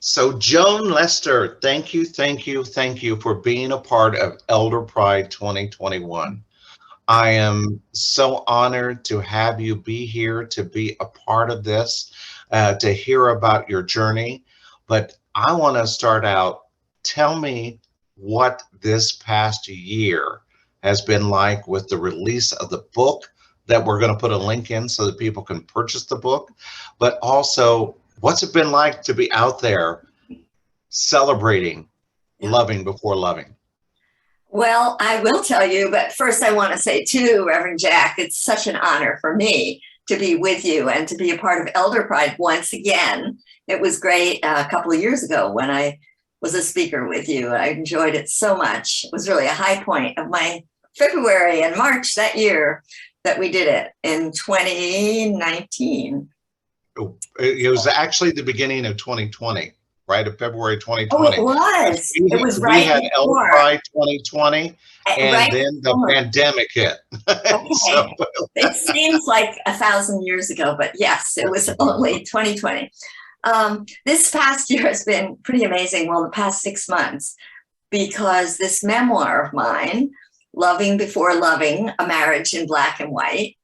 So, Joan Lester, thank you, thank you, thank you for being a part of Elder Pride 2021. I am so honored to have you be here, to be a part of this, to hear about your journey. But I want to start out. Tell me what this past year has been like with the release of the book that we're going to put a link in so that people can purchase the book, but also what's it been like to be out there celebrating Yeah. loving before loving. Well, I will tell you, but first I want to say too, Reverend Jack, it's such an honor for me to be with you and to be a part of Elder Pride once again. It was great a couple of years ago when I was a speaker with you. I enjoyed it so much. It was really a high point of my February and March that year that we did it in 2019. It was actually the beginning of 2020, right? Of February Oh, it 2020. was. It was We right had Elder before. Pride 2020, and Right then the before. pandemic hit. So, Okay. It seems like 1,000 years ago, but yes, it was only 2020. This past year has been pretty amazing. Well, the past 6 months, because this memoir of mine, Loving Before Loving, A Marriage in Black and White,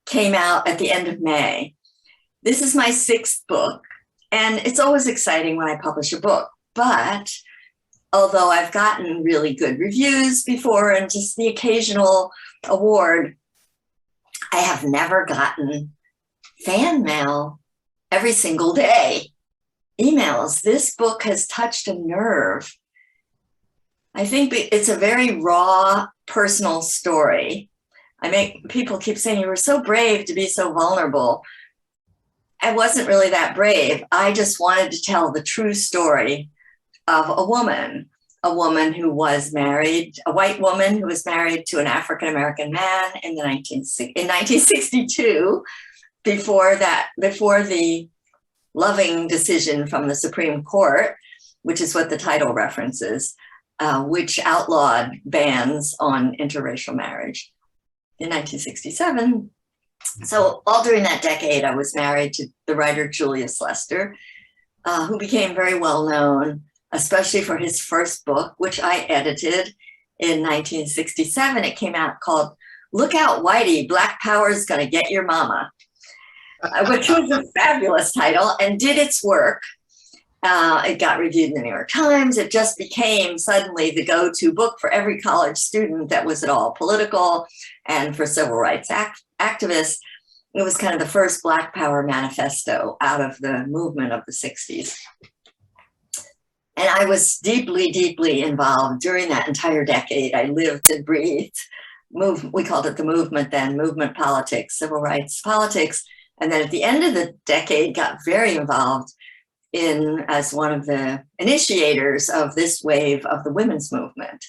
came out at the end of May. This is my sixth book, and it's always exciting when I publish a book. But although I've gotten really good reviews before and just the occasional award, I have never gotten fan mail every single day. Emails. This book has touched a nerve. I think it's a very raw, personal story. People keep saying you were so brave to be so vulnerable. I wasn't really that brave. I just wanted to tell the true story of a woman who was married, a white woman who was married to an African-American man in 1962, before the Loving decision from the Supreme Court, which is what the title references, which outlawed bans on interracial marriage in 1967. So all during that decade, I was married to the writer Julius Lester, who became very well known, especially for his first book, which I edited in 1967. It came out called Look Out, Whitey, Black Power's Gonna Get Your Mama, which was a fabulous title and did its work. It got reviewed in the New York Times. It just became suddenly the go-to book for every college student that was at all political, and for civil rights activists. It was kind of the first Black Power manifesto out of the movement of the 60s. And I was deeply, deeply involved during that entire decade. I lived and breathed. We called it the movement then, movement politics, civil rights politics. And then at the end of the decade, got very involved as one of the initiators of this wave of the women's movement,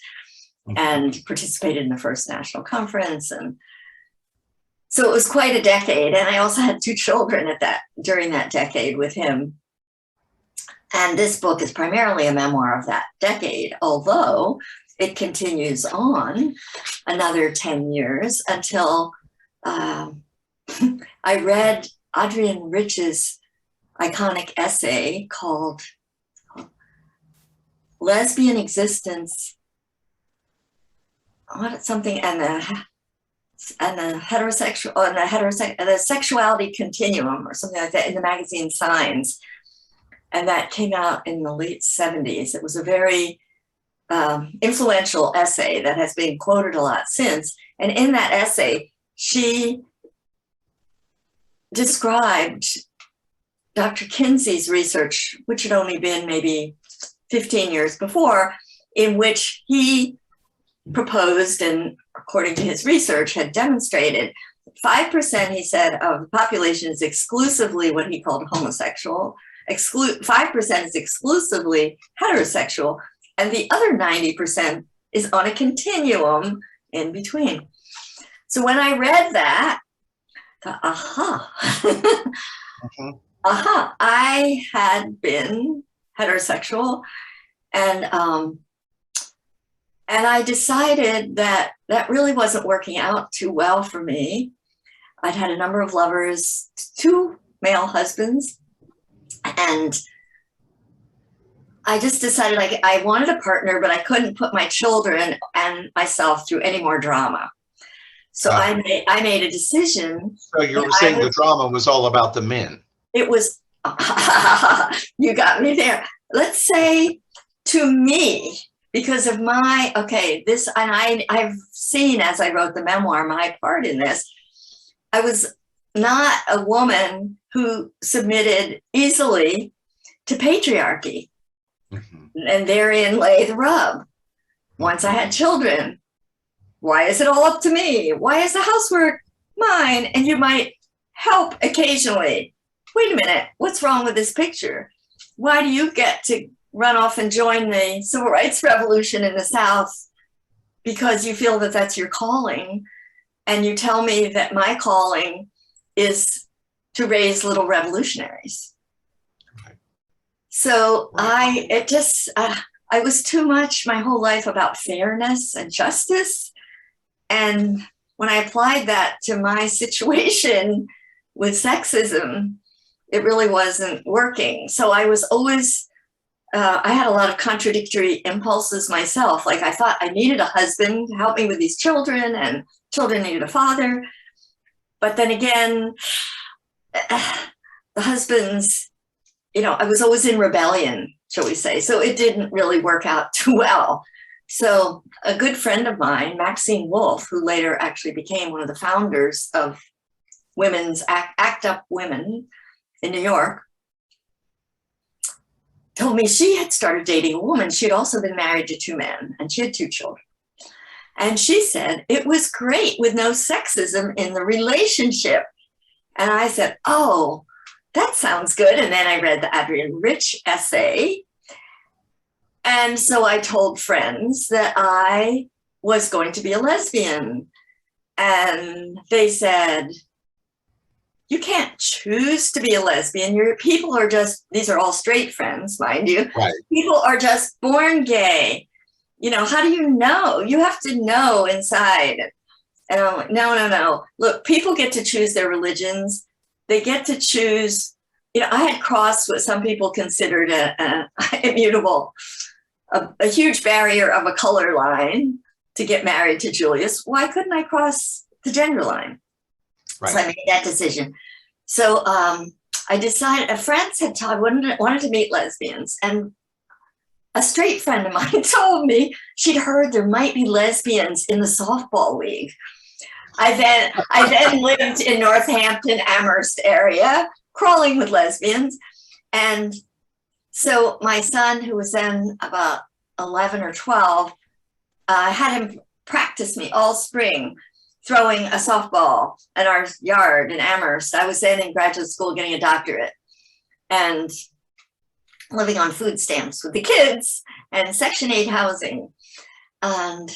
and participated in the first national conference. And so it was quite a decade. And I also had 2 children during that decade with him. And this book is primarily a memoir of that decade, although it continues on another 10 years until I read Adrienne Rich's iconic essay called Lesbian Existence, something, and the sexuality continuum, or something like that, in the magazine Signs. And that came out in the late 70s. It was a very influential essay that has been quoted a lot since. And in that essay, she described Dr. Kinsey's research, which had only been maybe 15 years before, in which he proposed, and according to his research, had demonstrated 5%, he said, of the population is exclusively what he called homosexual. 5% is exclusively heterosexual, and the other 90% is on a continuum in between. So when I read that, I thought, I had been heterosexual, and I decided that really wasn't working out too well for me. I'd had a number of lovers, 2 male husbands, and I just decided like I wanted a partner, but I couldn't put my children and myself through any more drama. So I made a decision. So you were saying the drama was all about the men. It was, you got me there. Let's say to me, because of my, this, and I've seen as I wrote the memoir, my part in this, I was not a woman who submitted easily to patriarchy. And therein lay the rub. Once I had children, why is it all up to me? Why is the housework mine? And you might help occasionally. Wait a minute, what's wrong with this picture? Why do you get to run off and join the civil rights revolution in the South because you feel that that's your calling? And you tell me that my calling is to raise little revolutionaries. So I was too much my whole life about fairness and justice. And when I applied that to my situation with sexism, it really wasn't working. So I was always, I had a lot of contradictory impulses myself. Like I thought I needed a husband to help me with these children, and children needed a father. But then again, the husbands, I was always in rebellion, shall we say. So it didn't really work out too well. So a good friend of mine, Maxine Wolf, who later actually became one of the founders of Women's Act Up Women in New York, told me she had started dating a woman. She had also been married to 2 men, and she had 2 children. And she said it was great with no sexism in the relationship. And I said, oh, that sounds good. And then I read the Adrienne Rich essay. And so I told friends that I was going to be a lesbian. And they said, you can't choose to be a lesbian. People are just, these are all straight friends, mind you. Right. People are just born gay. How do you know? You have to know inside. And I'm like, no. Look, people get to choose their religions. They get to choose, I had crossed what some people considered a immutable, a huge barrier of a color line to get married to Julius. Why couldn't I cross the gender line? Right. So I made that decision. So I decided, friends had wanted to meet lesbians, and a straight friend of mine told me she'd heard there might be lesbians in the softball league. I then lived in Northampton, Amherst area, crawling with lesbians. And so my son, who was then about 11 or 12, had him practice me all spring, throwing a softball in our yard in Amherst. I was then in graduate school getting a doctorate and living on food stamps with the kids and Section 8 housing. And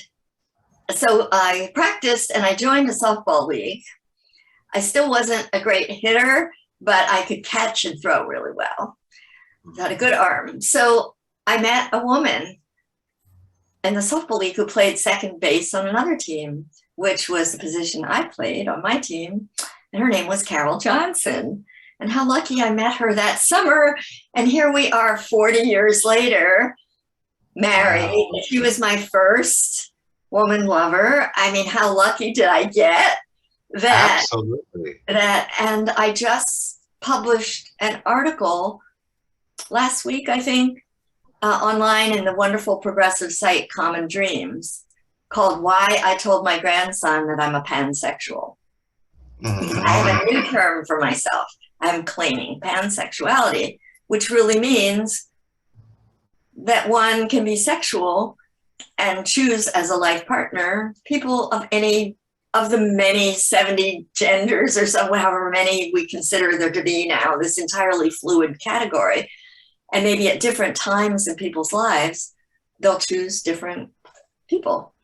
so I practiced and I joined a softball league. I still wasn't a great hitter, but I could catch and throw really well. I had a good arm. So I met a woman in the softball league who played second base on another team, which was the position I played on my team. And her name was Carol Johnson. And how lucky I met her that summer. And here we are 40 years later, married. Wow. She was my first woman lover. I mean, how lucky did I get that? Absolutely. And I just published an article last week, I think, online in the wonderful progressive site Common Dreams, called Why I Told My Grandson That I'm a Pansexual. Mm-hmm. I have a new term for myself. I'm claiming pansexuality, which really means that one can be sexual and choose as a life partner people of any of the many 70 genders or so, however many we consider there to be now, this entirely fluid category. And maybe at different times in people's lives, they'll choose different people.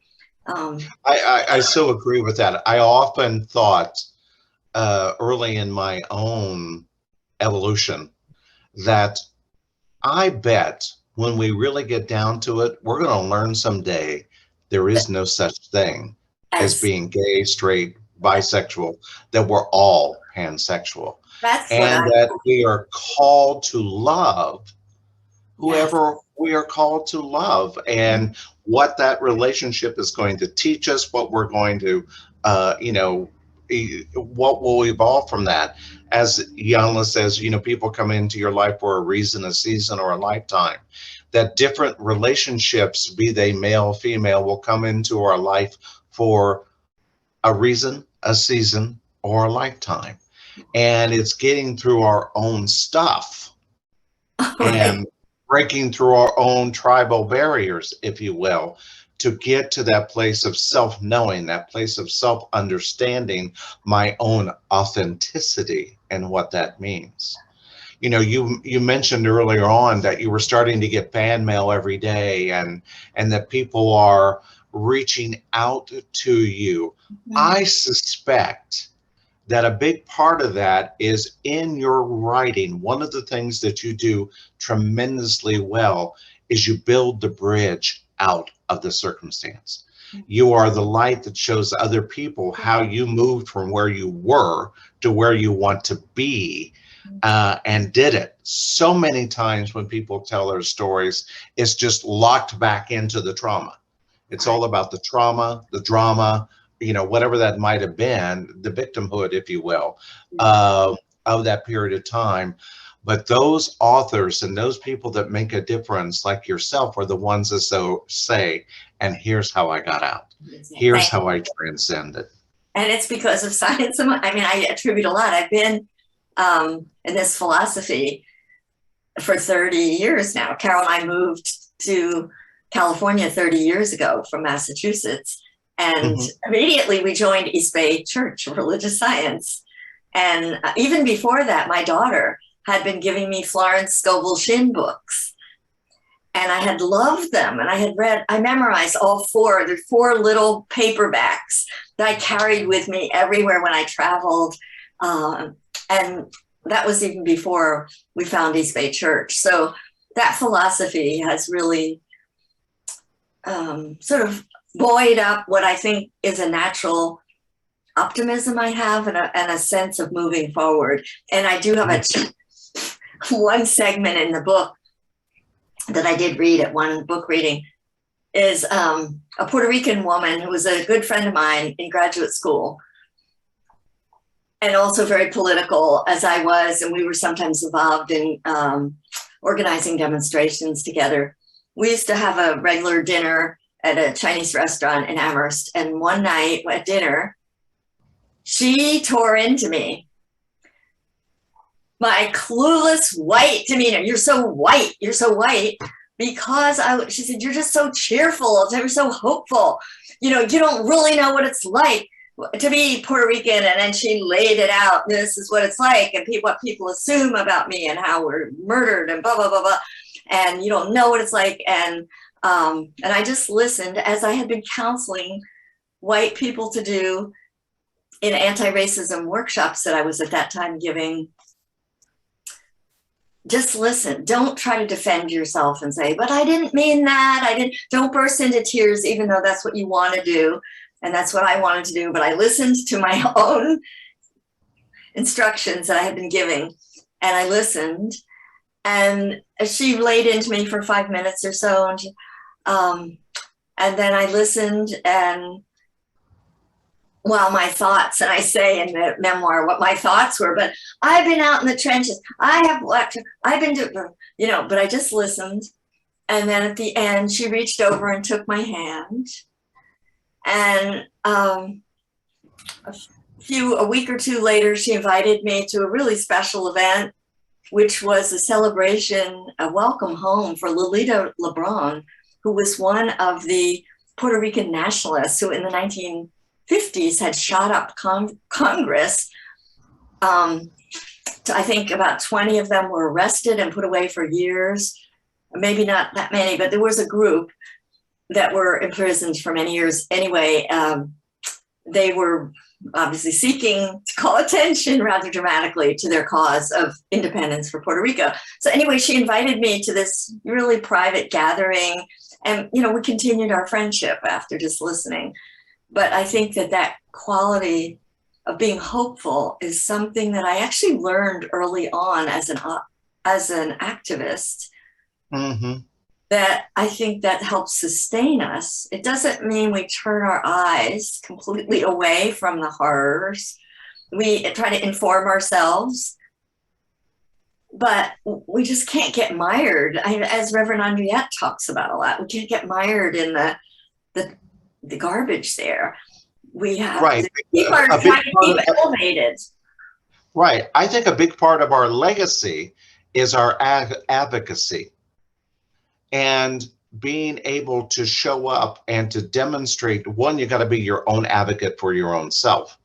I so agree with that. I often thought early in my own evolution that I bet when we really get down to it, we're going to learn someday there is no such thing as being gay, straight, bisexual, that we're all pansexual. And that we are called to love whoever we are called to love, and what that relationship is going to teach us, what we're going to, you know, what will evolve from that. As Yanla says, you know, people come into your life for a reason, a season, or a lifetime. That different relationships, be they male, female, will come into our life for a reason, a season, or a lifetime. And it's getting through our own stuff Right. and breaking through our own tribal barriers, if you will, to get to that place of self knowing, that place of self understanding my own authenticity and what that means. You know, you mentioned earlier on that you were starting to get fan mail every day, and that people are reaching out to you. I suspect that a big part of that is in your writing. One of the things that you do tremendously well is you build the bridge out of the circumstance. You are the light that shows other people how you moved from where you were to where you want to be, and did it. So many times when people tell their stories, it's just locked back into the trauma. It's all about the trauma, the drama, you know, whatever that might have been, the victimhood, if you will, of that period of time. But those authors and those people that make a difference, like yourself, are the ones that so say, and here's how I got out. Here's how I transcended. And it's because of science. I mean, I attribute a lot. I've been in this philosophy for 30 years now. Carol and I moved to California 30 years ago from Massachusetts. And immediately we joined East Bay Church of Religious Science. And even before that, my daughter had been giving me Florence Scovel Shinn books. And I had loved them. And I memorized all four. There's 4 little paperbacks that I carried with me everywhere when I traveled. And that was even before we found East Bay Church. So that philosophy has really sort of buoyed up what I think is a natural optimism I have, and a sense of moving forward. And I do have one segment in the book that I did read at one book reading is a Puerto Rican woman who was a good friend of mine in graduate school, and also very political as I was, and we were sometimes involved in organizing demonstrations together. We used to have a regular dinner at a Chinese restaurant in Amherst, and one night at dinner, she tore into me. My clueless white demeanor, you're so white, because she said, you're just so cheerful, you're so hopeful. You know, you don't really know what it's like to be Puerto Rican. And then she laid it out. This is what it's like, and what people assume about me, and how we're murdered, and blah, blah, blah, blah. And you don't know what it's like. And I just listened, as I had been counseling white people to do in anti-racism workshops that I was at that time giving. Just listen. Don't try to defend yourself and say, but I didn't mean that. Don't burst into tears, even though that's what you want to do. And that's what I wanted to do. But I listened to my own instructions that I had been giving, and I listened. And she laid into me for 5 minutes or so. And then I listened, and while my thoughts, and I say in the memoir what my thoughts were, but I've been out in the trenches. I've been doing, you know, but I just listened. And then at the end, she reached over and took my hand. And a week or two later, she invited me to a really special event, which was a celebration, a welcome home for Lolita Lebron, who was one of the Puerto Rican nationalists who in the 1950s had shot up Congress. I think about 20 of them were arrested and put away for years. Maybe not that many, but there was a group that were imprisoned for many years. Anyway, they were obviously seeking to call attention rather dramatically to their cause of independence for Puerto Rico. So anyway, she invited me to this really private gathering, and, you know, we continued our friendship after just listening. But I think that quality of being hopeful is something that I actually learned early on as an activist. Mm-hmm. that I think that helps sustain us. It doesn't mean we turn our eyes completely away from the horrors. We try to inform ourselves, but we just can't get mired. As Reverend Andriette talks about a lot, we can't get mired in the garbage there. We have Right. to keep our A big part of, elevated. right. I think a big part of our legacy is our advocacy and being able to show up and to demonstrate. One, you got to be your own advocate for your own self,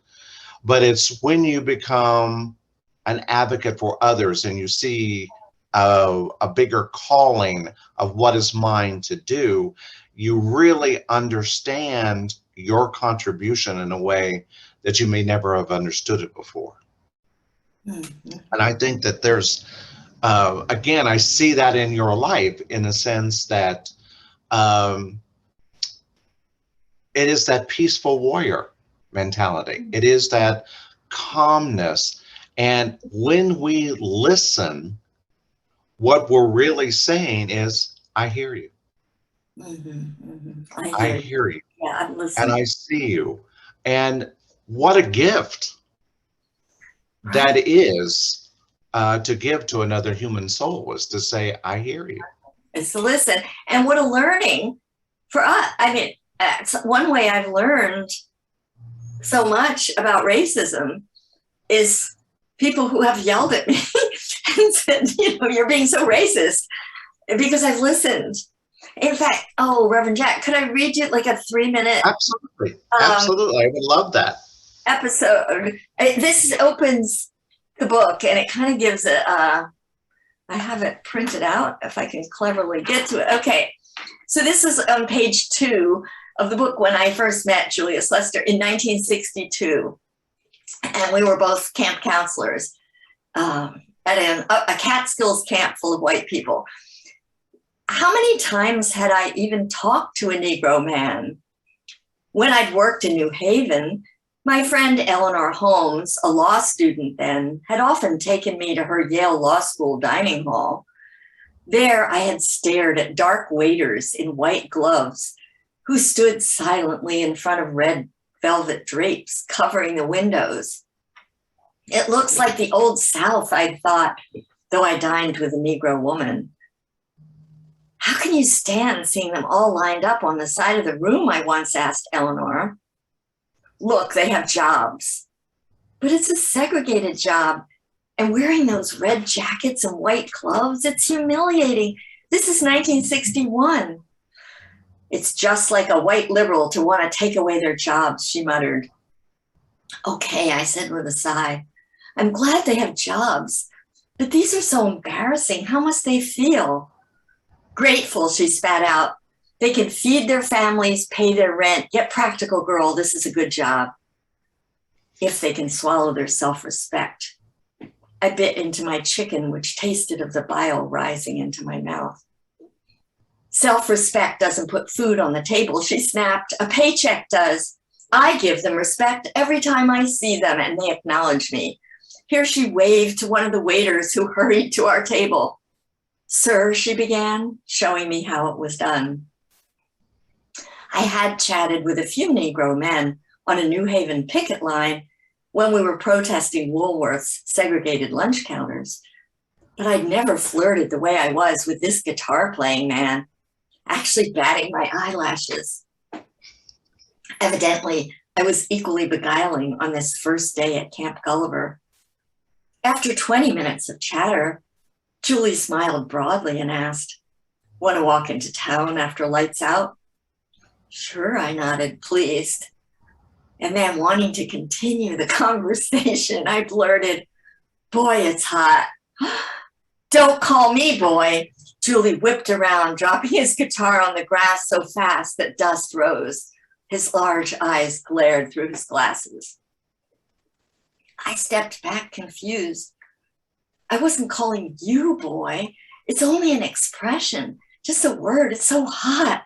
but it's when you become an advocate for others and you see a bigger calling of what is mine to do, you really understand your contribution in a way that you may never have understood it before. Mm-hmm. And I think that there's, again, I see that in your life in the sense that it is that peaceful warrior mentality. It is that calmness. And when we listen, what we're really saying is, I hear you. Mm-hmm, mm-hmm. I hear you. Yeah, I'm listening. And I see you. And what a gift that is to give to another human soul, is to say, I hear you. It's to listen. And what a learning for us. I mean, one way I've learned so much about racism is people who have yelled at me and said, you know, you're being so racist, because I've listened. In fact, Reverend Jack, could I read you like a 3-minute? Absolutely. Absolutely. I would love that. Episode. This opens the book and it kind of gives it, I have it printed out if I can cleverly get to it. Okay. So this is on page 2 of the book when I first met Julius Lester in 1962. And we were both camp counselors at a Catskills camp full of white people. How many times had I even talked to a Negro man? When I'd worked in New Haven, my friend Eleanor Holmes, a law student then, had often taken me to her Yale Law School dining hall. There I had stared at dark waiters in white gloves who stood silently in front of red velvet drapes covering the windows. It looks like the old South, I'd thought, though I dined with a Negro woman. How can you stand seeing them all lined up on the side of the room? I once asked Eleanor. Look, they have jobs, but it's a segregated job. And wearing those red jackets and white gloves, it's humiliating. This is 1961. It's just like a white liberal to want to take away their jobs, she muttered. Okay, I said with a sigh. I'm glad they have jobs, but these are so embarrassing. How must they feel? Grateful, she spat out. They can feed their families, pay their rent. Get practical, girl. This is a good job. If they can swallow their self-respect. I bit into my chicken, which tasted of the bile rising into my mouth. Self-respect doesn't put food on the table, she snapped. A paycheck does. I give them respect every time I see them and they acknowledge me. Here she waved to one of the waiters who hurried to our table. Sir, she began, showing me how it was done. I had chatted with a few Negro men on a New Haven picket line when we were protesting Woolworth's segregated lunch counters, but I'd never flirted the way I was with this guitar-playing man, actually batting my eyelashes. Evidently, I was equally beguiling on this first day at Camp Gulliver. After 20 minutes of chatter, Julie smiled broadly and asked, "Want to walk into town after lights out?" Sure, I nodded, pleased. And then, wanting to continue the conversation, I blurted, "Boy, it's hot." "Don't call me boy." Julie whipped around, dropping his guitar on the grass so fast that dust rose. His large eyes glared through his glasses. I stepped back, confused. I wasn't calling you boy. It's only an expression, just a word. It's so hot.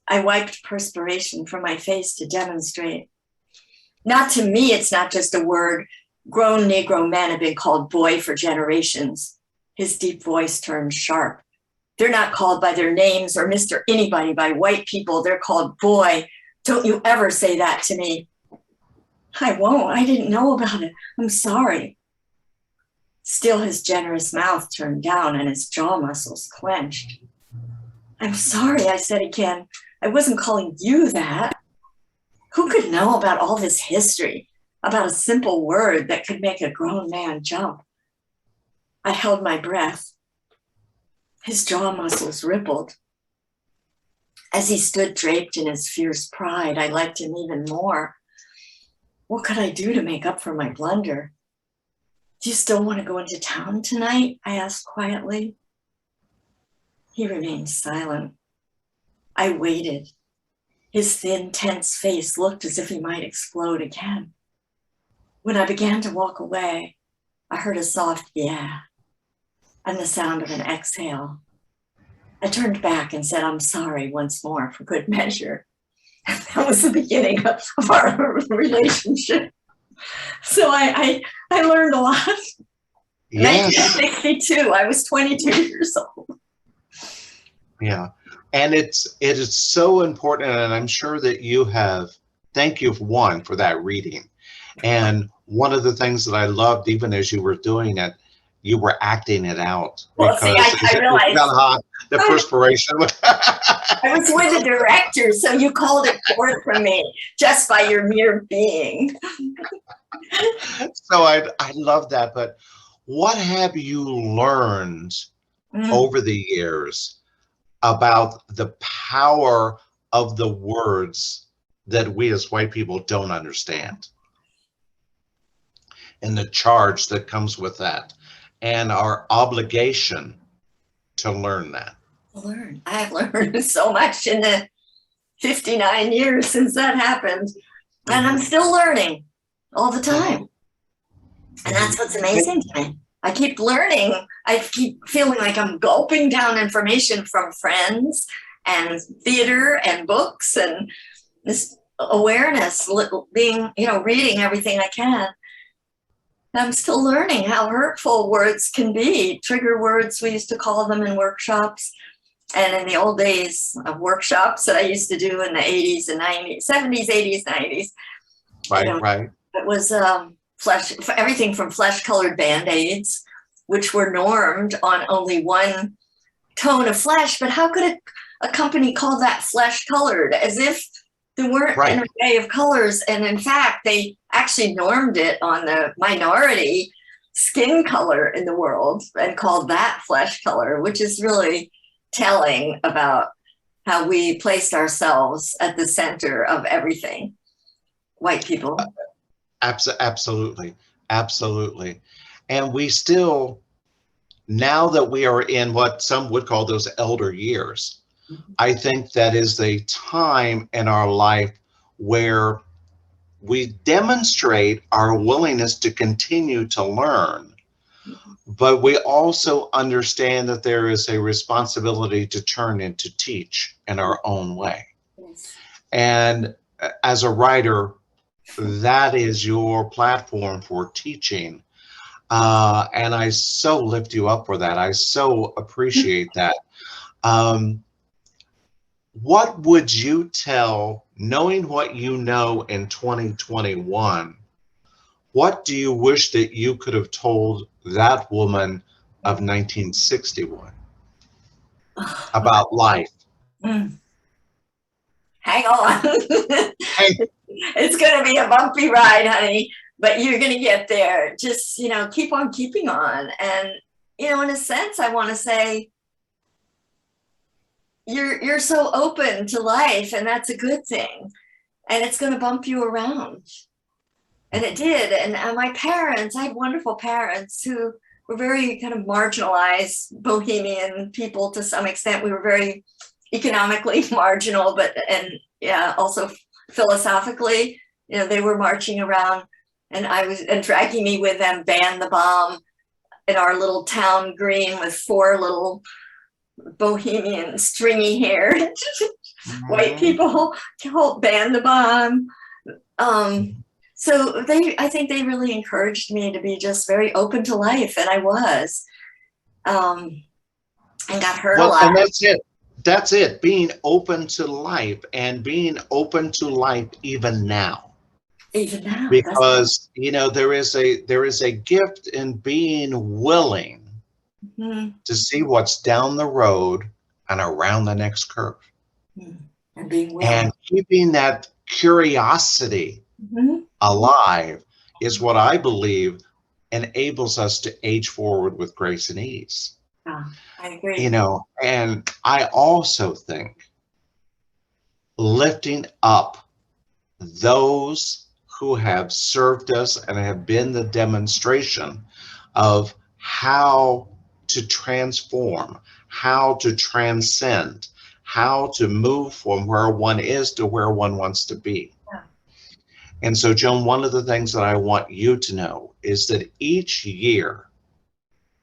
I wiped perspiration from my face to demonstrate. Not to me, it's not just a word. Grown Negro men have been called boy for generations. His deep voice turned sharp. They're not called by their names or Mr. Anybody by white people. They're called boy. Don't you ever say that to me. I won't. I didn't know about it. I'm sorry. Still, his generous mouth turned down and his jaw muscles clenched. I'm sorry, I said again. I wasn't calling you that. Who could know about all this history, about a simple word that could make a grown man jump? I held my breath. His jaw muscles rippled. As he stood draped in his fierce pride, I liked him even more. What could I do to make up for my blunder? Do you still want to go into town tonight? I asked quietly. He remained silent. I waited. His thin, tense face looked as if he might explode again. When I began to walk away, I heard a soft yeah and the sound of an exhale. I turned back and said, I'm sorry once more for good measure. That was the beginning of our relationship. So I learned a lot. Yes. 1962, I was 22 years old. Yeah. And it is so important. And I'm sure that you have, thank you, one, for that reading. And one of the things that I loved, even as you were doing it, you were acting it out. Well, see, I realized the perspiration. I was with a director, so you called it forth from me just by your mere being. So I love that. But what have you learned over the years about the power of the words that we as white people don't understand, and the charge that comes with that, and our obligation to learn that? I have learned so much in the 59 years since that happened, and I'm still learning all the time. And that's what's amazing to me. I keep learning. I keep feeling like I'm gulping down information from friends and theater and books and this awareness, being, reading everything I can. I'm still learning how hurtful words can be. Trigger words, we used to call them in workshops. And in the old days of workshops that I used to do in the 80s and 90s, 70s, 80s, 90s. Right. It was everything from flesh-colored Band-Aids, which were normed on only one tone of flesh. But how could a company call that flesh-colored? As if there weren't an array of colors. And in fact, they actually normed it on the minority skin color in the world and called that flesh color, which is really telling about how we placed ourselves at the center of everything. White people. Absolutely. And we still, now that we are in what some would call those elder years, I think that is a time in our life where we demonstrate our willingness to continue to learn, but we also understand that there is a responsibility to turn and to teach in our own way. Yes. And as a writer, that is your platform for teaching. And I so lift you up for that. I so appreciate that. What would you tell, knowing what you know in 2021, what do you wish that you could have told that woman of 1961 about life? Hang on. It's going to be a bumpy ride, honey, but you're going to get there. Just, keep on keeping on. And, in a sense, I want to say, you're so open to life, and that's a good thing. And it's going to bump you around. And it did. And my parents, I had wonderful parents who were very kind of marginalized bohemian people to some extent. We were very economically marginal, and also philosophically, they were marching around, and dragging me with them, ban the bomb in our little town green with 4 little bohemian stringy haired white people called ban the bomb. So I think they really encouraged me to be just very open to life, and I was. and got hurt a Well, and lot. that's it. That's it. Being open to life and being open to life even now. Even now, that's Because, there is a gift in being willing mhm, to see what's down the road and around the next curve. mhm. And being willing. And keeping that curiosity Mhm. alive is what I believe enables us to age forward with grace and ease. Ah, I agree. And I also think lifting up those who have served us and have been the demonstration of how to transform, how to transcend, how to move from where one is to where one wants to be. Yeah. And so, Joan, one of the things that I want you to know is that each year,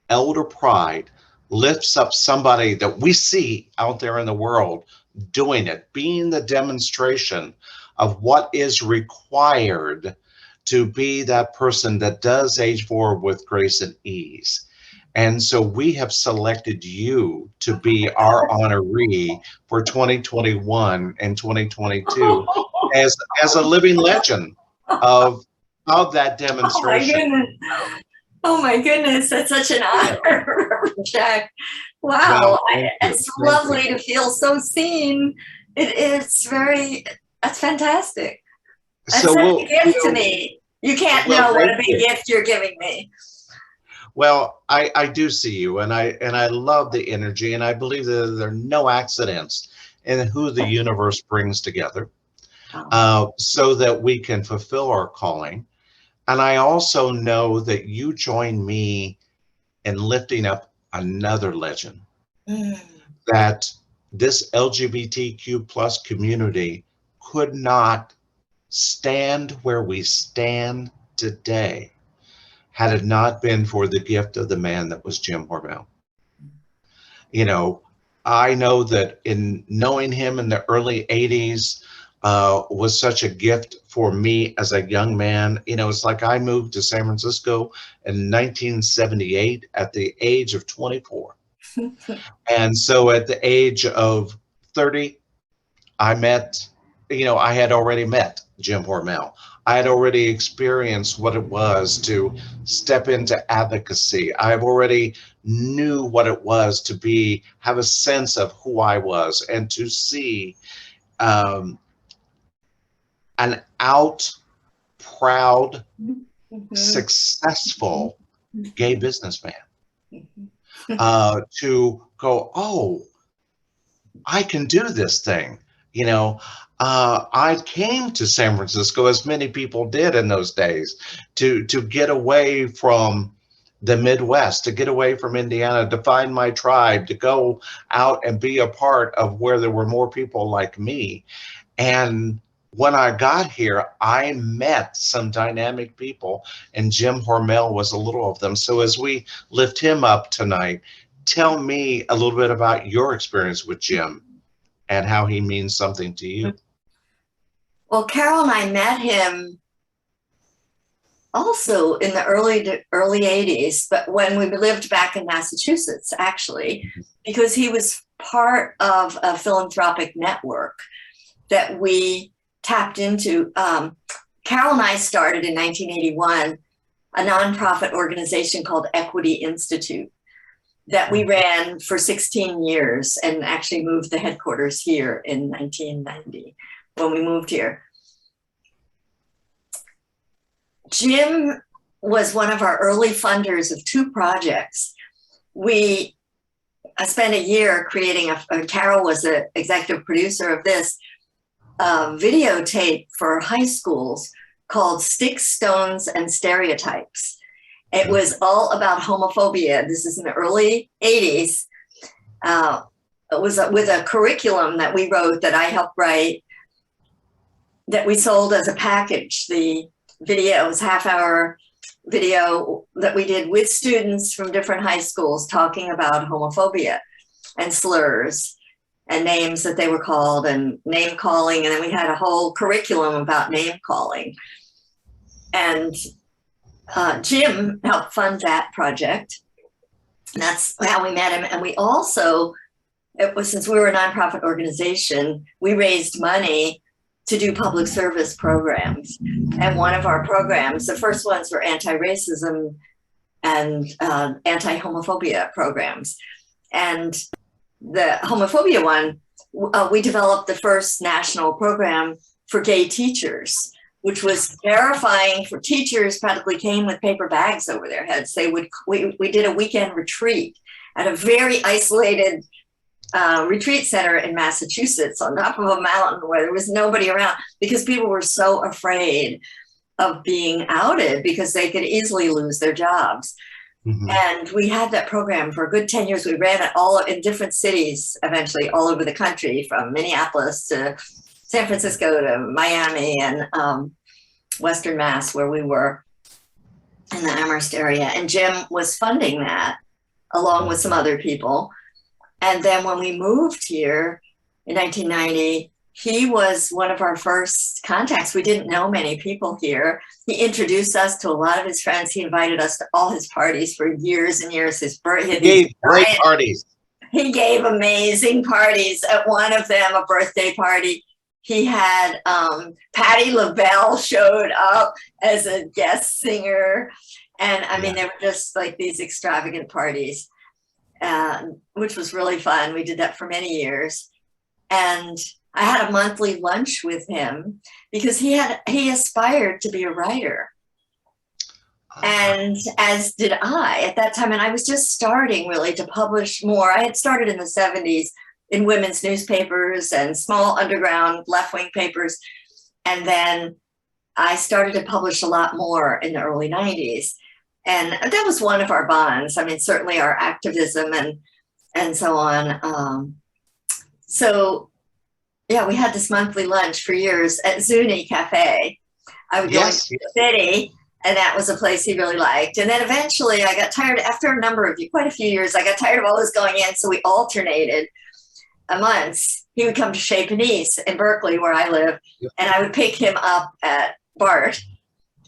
Elder Pride lifts up somebody that we see out there in the world doing it, being the demonstration of what is required to be that person that does age forward with grace and ease. And so we have selected you to be our honoree for 2021 and 2022 as a living legend of that Oh my demonstration. goodness. Oh my goodness, that's such an Yeah. honor, Jack. Well, Wow, thank you. it's Thank lovely you. to feel so seen. That's fantastic. That's So such a gift to me. You can't know what thank a big you. gift you're giving me. Well, I do see you, and I love the energy, and I believe that there are no accidents in who the universe brings together, Oh, so that we can fulfill our calling. And I also know that you join me in lifting up another legend, mm, that this LGBTQ plus community could not stand where we stand today had it not been for the gift of the man that was Jim Hormel. You know, I know that in knowing him in the early 80s was such a gift for me as a young man. It's like I moved to San Francisco in 1978 at the age of 24. And so at the age of 30, I had already met Jim Hormel. I had already experienced what it was to step into advocacy. I've already knew what it was to have a sense of who I was and to see um, an out, proud, mhm, successful gay businessman mhm. to go, oh, I can do this thing. I came to San Francisco, as many people did in those days, to get away from the Midwest, to get away from Indiana, to find my tribe, to go out and be a part of where there were more people like me. And when I got here, I met some dynamic people, and Jim Hormel was a little of them. So as we lift him up tonight, tell me a little bit about your experience with Jim and how he means something to you. Well, Carol and I met him also in the early 80s, but when we lived back in Massachusetts, actually, because he was part of a philanthropic network that we tapped into. Carol and I started in 1981 a nonprofit organization called Equity Institute that we ran for 16 years and actually moved the headquarters here in 1990 when we moved here. Jim was one of our early funders of two projects. I spent a year creating Carol was the executive producer of this videotape for high schools called Sticks, Stones, and Stereotypes. It was all about homophobia. This is in the early 80s. It was with a curriculum that we wrote, that I helped write, that we sold as a package. The video was half-hour video that we did with students from different high schools talking about homophobia and slurs and names that they were called and name calling. And then we had a whole curriculum about name calling. And Jim helped fund that project. That's how we met him. And we also, it was, since we were a nonprofit organization, we raised money to do public service programs. And one of our programs, the first ones were anti-racism and anti-homophobia programs. And the homophobia one, we developed the first national program for gay teachers, which was terrifying for teachers. Practically came with paper bags over their heads. We did a weekend retreat at a very isolated retreat center in Massachusetts on top of a mountain where there was nobody around, because people were so afraid of being outed because they could easily lose their jobs. Mm-hmm. And we had that program for a good 10 years. We ran it all in different cities, eventually all over the country, from Minneapolis to San Francisco to Miami and Western Mass, where we were in the Amherst area. And Jim was funding that along with some other people. And then when we moved here in 1990, he was one of our first contacts. We didn't know many people here. He introduced us to a lot of his friends. He invited us to all his parties for years and years. He gave great parties. He gave amazing parties. At one of them, a birthday party, he had Patti LaBelle showed up as a guest singer. And I mean, they were just like these extravagant parties, which was really fun. We did that for many years. And I had a monthly lunch with him because he aspired to be a writer. And as did I at that time. And I was just starting really to publish more. I had started in the 70s in women's newspapers and small underground left-wing papers. And then I started to publish a lot more in the early 90s. And that was one of our bonds. I mean, certainly our activism and so on. So yeah, we had this monthly lunch for years at Zuni Cafe. I would go into the city, and that was a place he really liked. And then eventually I got tired, after a number of, quite a few years, I got tired of always going in, so we alternated a month. He would come to Chez Panisse in Berkeley, where I live, and I would pick him up at BART,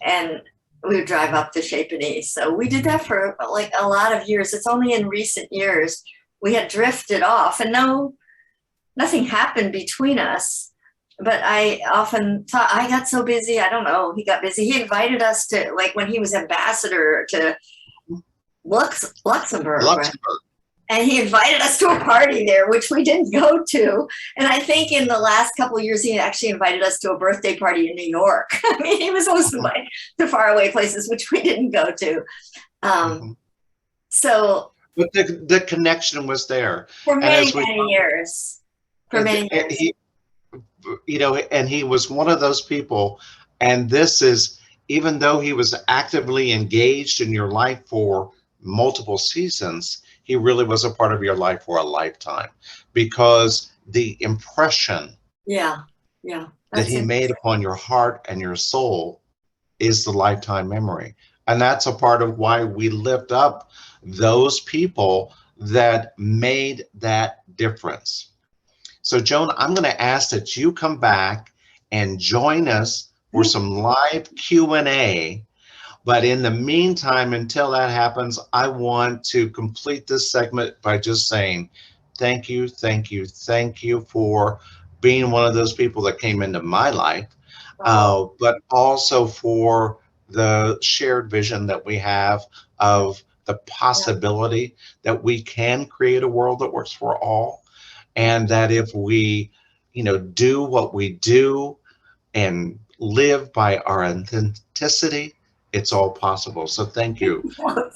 and we would drive up to Chez Panisse. So we did that for like a lot of years. It's only in recent years we had drifted off, and nothing happened between us, but I often thought I got so busy. I don't know. He got busy. He invited us to, like when he was ambassador to Luxembourg. Right? And he invited us to a party there, which we didn't go to. And I think in the last couple of years, he actually invited us to a birthday party in New York. I mean, he was always invited to faraway places, which we didn't go to. So. But the connection was there. For many years. For many years. And he was one of those people, and this is, even though he was actively engaged in your life for multiple seasons, he really was a part of your life for a lifetime, because the impression that he made upon your heart and your soul is the lifetime memory. And that's a part of why we lift up those people that made that difference. So Joan, I'm going to ask that you come back and join us for some live Q&A. But in the meantime, until that happens, I want to complete this segment by just saying thank you, thank you, thank you for being one of those people that came into my life, but also for the shared vision that we have of the possibility that we can create a world that works for all. And that if we, do what we do and live by our authenticity, it's all possible. So thank you,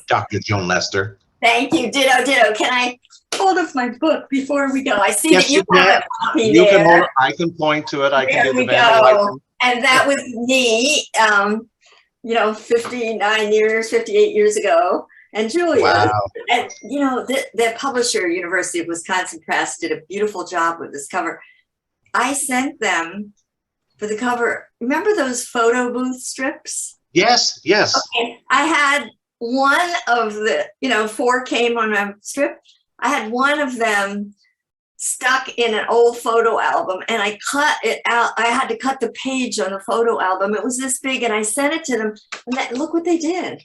Dr. Joan Lester. Thank you. Ditto. Can I hold up my book before we go? I see that you have a copy there. Can hold it. I can point to it. I can do the go. And that was me, 58 years ago. And Julia, wow. And the publisher, University of Wisconsin Press, did a beautiful job with this cover. I sent them for the cover. Remember those photo booth strips? Yes. Okay. I had one of the, 4 came on a strip. I had one of them stuck in an old photo album, and I cut it out. I had to cut the page on the photo album. It was this big, and I sent it to them. And look what they did.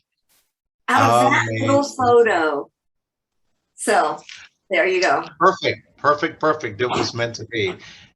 Out of that little photo, So there you go. Perfect, perfect, perfect. It was meant to be.